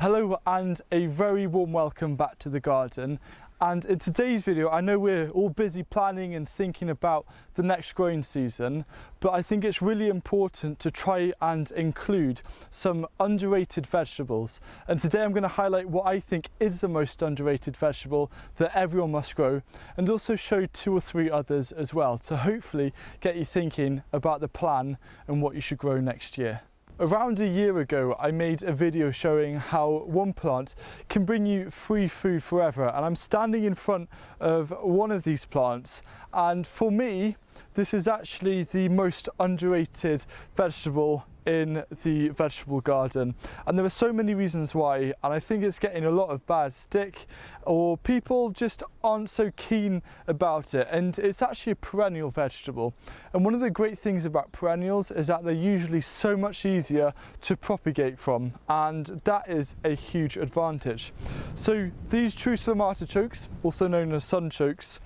Hello and a very warm welcome back to the garden. And in today's video, I know we're all busy planning and thinking about the next growing season, but I think it's really important to try and include some underrated vegetables. And today I'm going to highlight what I think is the most underrated vegetable that everyone must grow, and also show 2 or 3 others as well, to hopefully get you thinking about the plan and what you should grow next year. Around a year ago, I made a video showing how one plant can bring you free food forever, and I'm standing in front of one of these plants, and for me, this is actually the most underrated vegetable in the vegetable garden. And there are so many reasons why, and I think it's getting a lot of bad stick, or people just aren't so keen about it. And it's actually a perennial vegetable. And one of the great things about perennials is that they're usually so much easier to propagate from, and that is a huge advantage. So these Jerusalem artichokes, also known as sunchokes,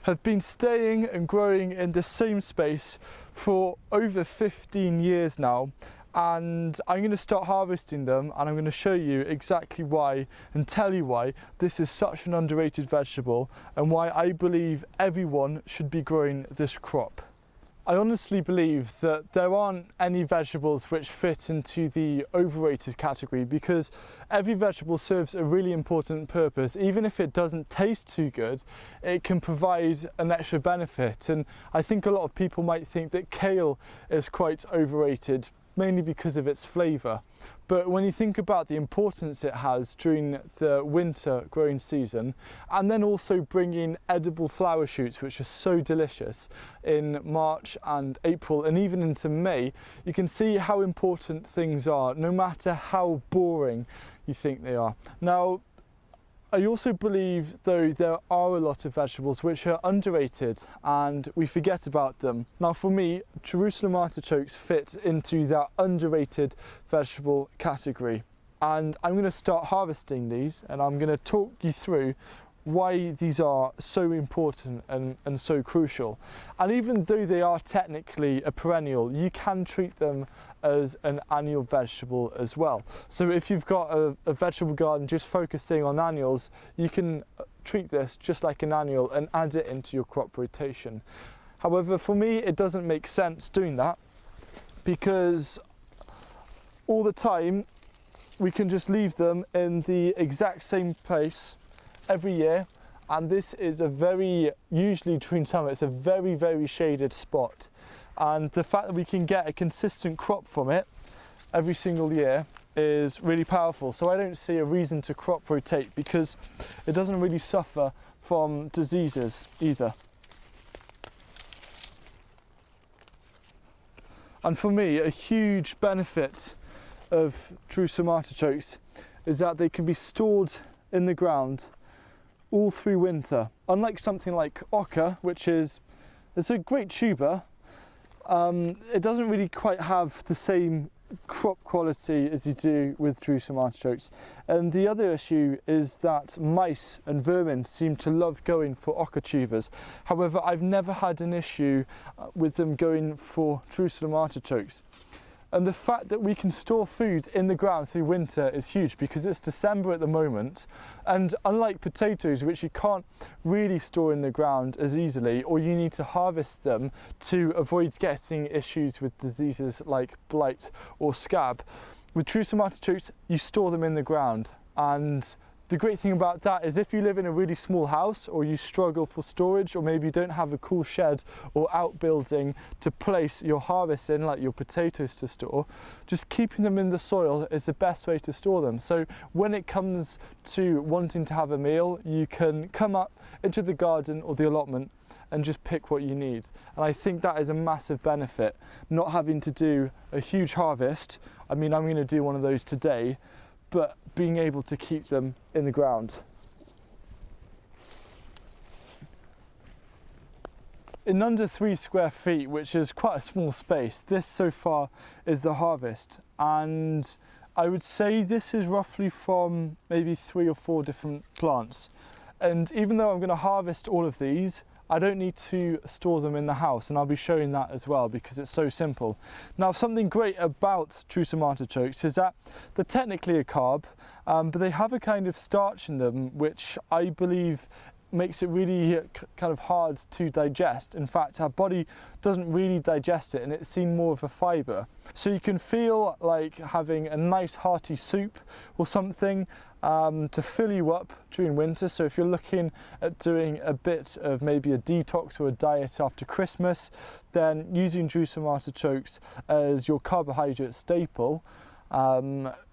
have been staying and growing in the same space for over 15 years now, and I'm going to start harvesting them, and I'm going to show you exactly why and tell you why this is such an underrated vegetable and why I believe everyone should be growing this crop. I honestly believe that there aren't any vegetables which fit into the overrated category, because every vegetable serves a really important purpose. Even if it doesn't taste too good, it can provide an extra benefit. And I think a lot of people might think that kale is quite overrated, mainly because of its flavour. But when you think about the importance it has during the winter growing season, and then also bringing edible flower shoots, which are so delicious, in March and April and even into May, you can see how important things are, no matter how boring you think they are. Now, I also believe, though, there are a lot of vegetables which are underrated and we forget about them. Now, for me, Jerusalem artichokes fit into that underrated vegetable category. And I'm going to start harvesting these, and I'm going to talk you through why these are so important and so crucial. And even though they are technically a perennial, you can treat them as an annual vegetable as well. So if you've got a vegetable garden just focusing on annuals, you can treat this just like an annual and add it into your crop rotation. However, for me, it doesn't make sense doing that, because all the time we can just leave them in the exact same place every year, and this is usually during summer, it's a very shaded spot, and the fact that we can get a consistent crop from it every single year is really powerful. So I don't see a reason to crop rotate, because it doesn't really suffer from diseases either. And for me, a huge benefit of Jerusalem artichokes is that they can be stored in the ground all through winter. Unlike something like oca, which it's a great tuber, it doesn't really quite have the same crop quality as you do with Jerusalem artichokes. And the other issue is that mice and vermin seem to love going for oca tubers. However, I've never had an issue with them going for Jerusalem artichokes. And the fact that we can store food in the ground through winter is huge, because it's December at the moment, and unlike potatoes, which you can't really store in the ground as easily, or you need to harvest them to avoid getting issues with diseases like blight or scab, with Jerusalem artichokes you store them in the ground. And the great thing about that is, if you live in a really small house, or you struggle for storage, or maybe you don't have a cool shed or outbuilding to place your harvests in, like your potatoes to store, just keeping them in the soil is the best way to store them. So when it comes to wanting to have a meal, you can come up into the garden or the allotment and just pick what you need. And I think that is a massive benefit, not having to do a huge harvest. I mean, I'm going to do one of those today, but being able to keep them in the ground. In under 3 square feet, which is quite a small space, this so far is the harvest. And I would say this is roughly from maybe 3 or 4 different plants. And even though I'm going to harvest all of these, I don't need to store them in the house, and I'll be showing that as well because it's so simple. Now, something great about Jerusalem artichokes is that they're technically a carb, but they have a kind of starch in them which I believe makes it really kind of hard to digest. In fact, our body doesn't really digest it, and it's seen more of a fibre. So you can feel like having a nice hearty soup or something to fill you up during winter. So if you're looking at doing a bit of maybe a detox or a diet after Christmas, then using Jerusalem artichokes as your carbohydrate staple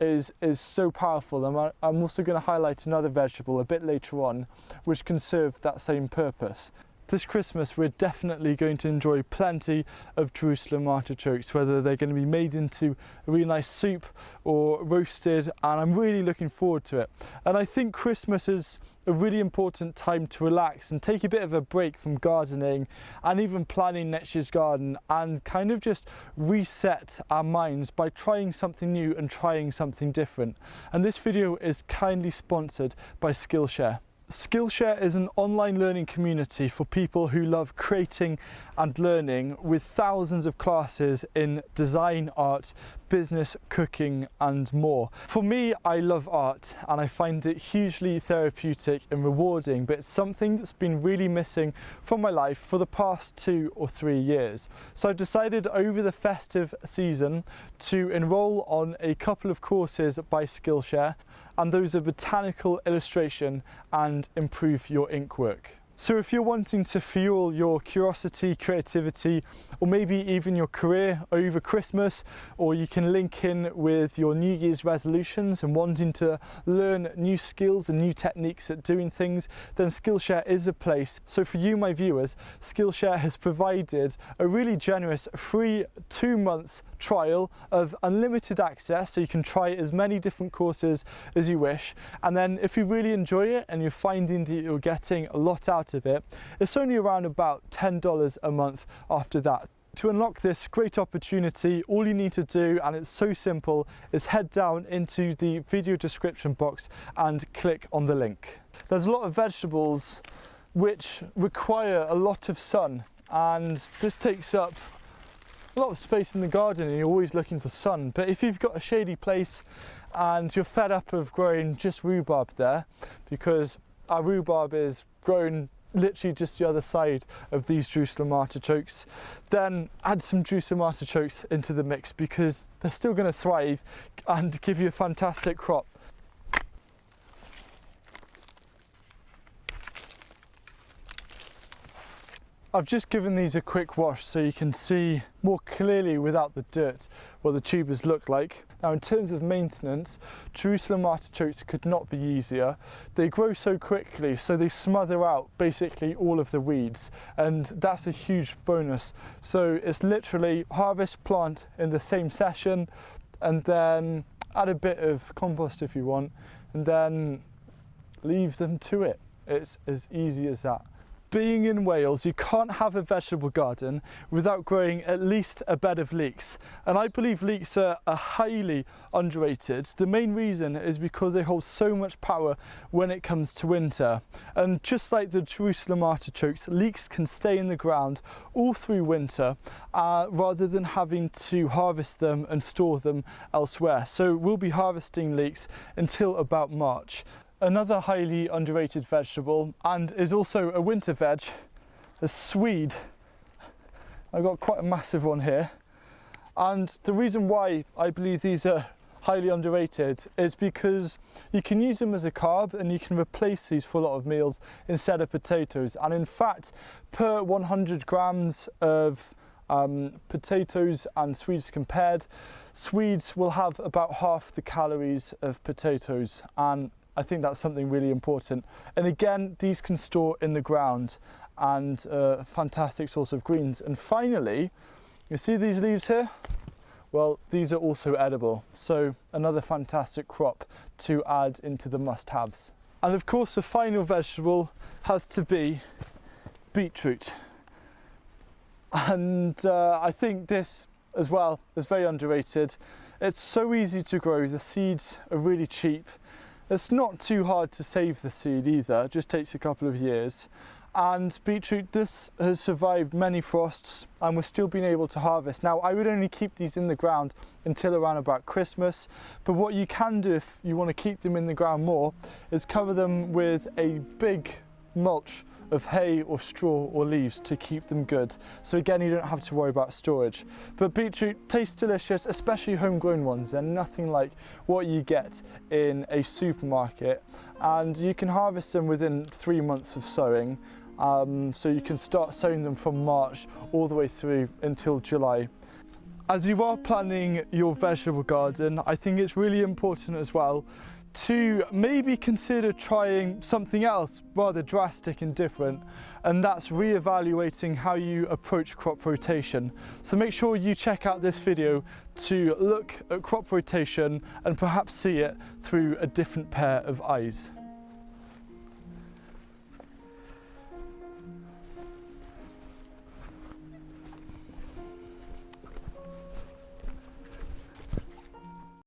is so powerful. And I'm also going to highlight another vegetable a bit later on which can serve that same purpose. This Christmas we're definitely going to enjoy plenty of Jerusalem artichokes, whether they're going to be made into a really nice soup or roasted, and I'm really looking forward to it. And I think Christmas is a really important time to relax and take a bit of a break from gardening and even planning next year's garden, and kind of just reset our minds by trying something new and trying something different. And this video is kindly sponsored by Skillshare. Skillshare is an online learning community for people who love creating and learning, with thousands of classes in design, art, business, cooking and more. For me, I love art and I find it hugely therapeutic and rewarding, but it's something that's been really missing from my life for the past 2 or 3 years. So I've decided over the festive season to enroll on a couple of courses by Skillshare, and those are botanical illustration and improve your ink work. So if you're wanting to fuel your curiosity, creativity, or maybe even your career over Christmas, or you can link in with your New Year's resolutions and wanting to learn new skills and new techniques at doing things, then Skillshare is a place. So for you, my viewers, Skillshare has provided a really generous free 2 months trial of unlimited access, so you can try as many different courses as you wish. And then if you really enjoy it and you're finding that you're getting a lot out of it, it's only around about $10 a month after that. To unlock this great opportunity, all you need to do, and it's so simple, is head down into the video description box and click on the link. There's a lot of vegetables which require a lot of sun, and this takes up a lot of space in the garden and you're always looking for sun. But if you've got a shady place and you're fed up of growing just rhubarb there, because our rhubarb is grown literally just the other side of these Jerusalem artichokes, then add some Jerusalem artichokes into the mix, because they're still going to thrive and give you a fantastic crop. I've just given these a quick wash so you can see more clearly without the dirt what the tubers look like. Now in terms of maintenance, Jerusalem artichokes could not be easier. They grow so quickly, so they smother out basically all of the weeds, and that's a huge bonus. So it's literally harvest, plant in the same session, and then add a bit of compost if you want, and then leave them to it. It's as easy as that. Being in Wales, you can't have a vegetable garden without growing at least a bed of leeks. And I believe leeks are highly underrated. The main reason is because they hold so much power when it comes to winter. And just like the Jerusalem artichokes, leeks can stay in the ground all through winter rather than having to harvest them and store them elsewhere. So we'll be harvesting leeks until about March. Another highly underrated vegetable, and is also a winter veg, is swede. I've got quite a massive one here. And the reason why I believe these are highly underrated is because you can use them as a carb and you can replace these for a lot of meals instead of potatoes. And in fact, per 100 grams of potatoes and swedes compared, swedes will have about half the calories of potatoes, and I think that's something really important. And again, these can store in the ground, and a fantastic source of greens. And finally, you see these leaves here? Well, these are also edible. So another fantastic crop to add into the must-haves. And of course, the final vegetable has to be beetroot. And I think this as well is very underrated. It's so easy to grow. The seeds are really cheap. It's not too hard to save the seed either, it just takes a couple of years. And beetroot, this has survived many frosts and we're still being able to harvest. Now, I would only keep these in the ground until around about Christmas, but what you can do if you want to keep them in the ground more is cover them with a big mulch of hay or straw or leaves to keep them good. So again, you don't have to worry about storage. But beetroot tastes delicious, especially homegrown ones. They're nothing like what you get in a supermarket, and you can harvest them within 3 months of sowing. So you can start sowing them from March all the way through until July. As you are planning your vegetable garden, I think it's really important as well to maybe consider trying something else rather drastic and different, and that's re-evaluating how you approach crop rotation. So make sure you check out this video to look at crop rotation and perhaps see it through a different pair of eyes.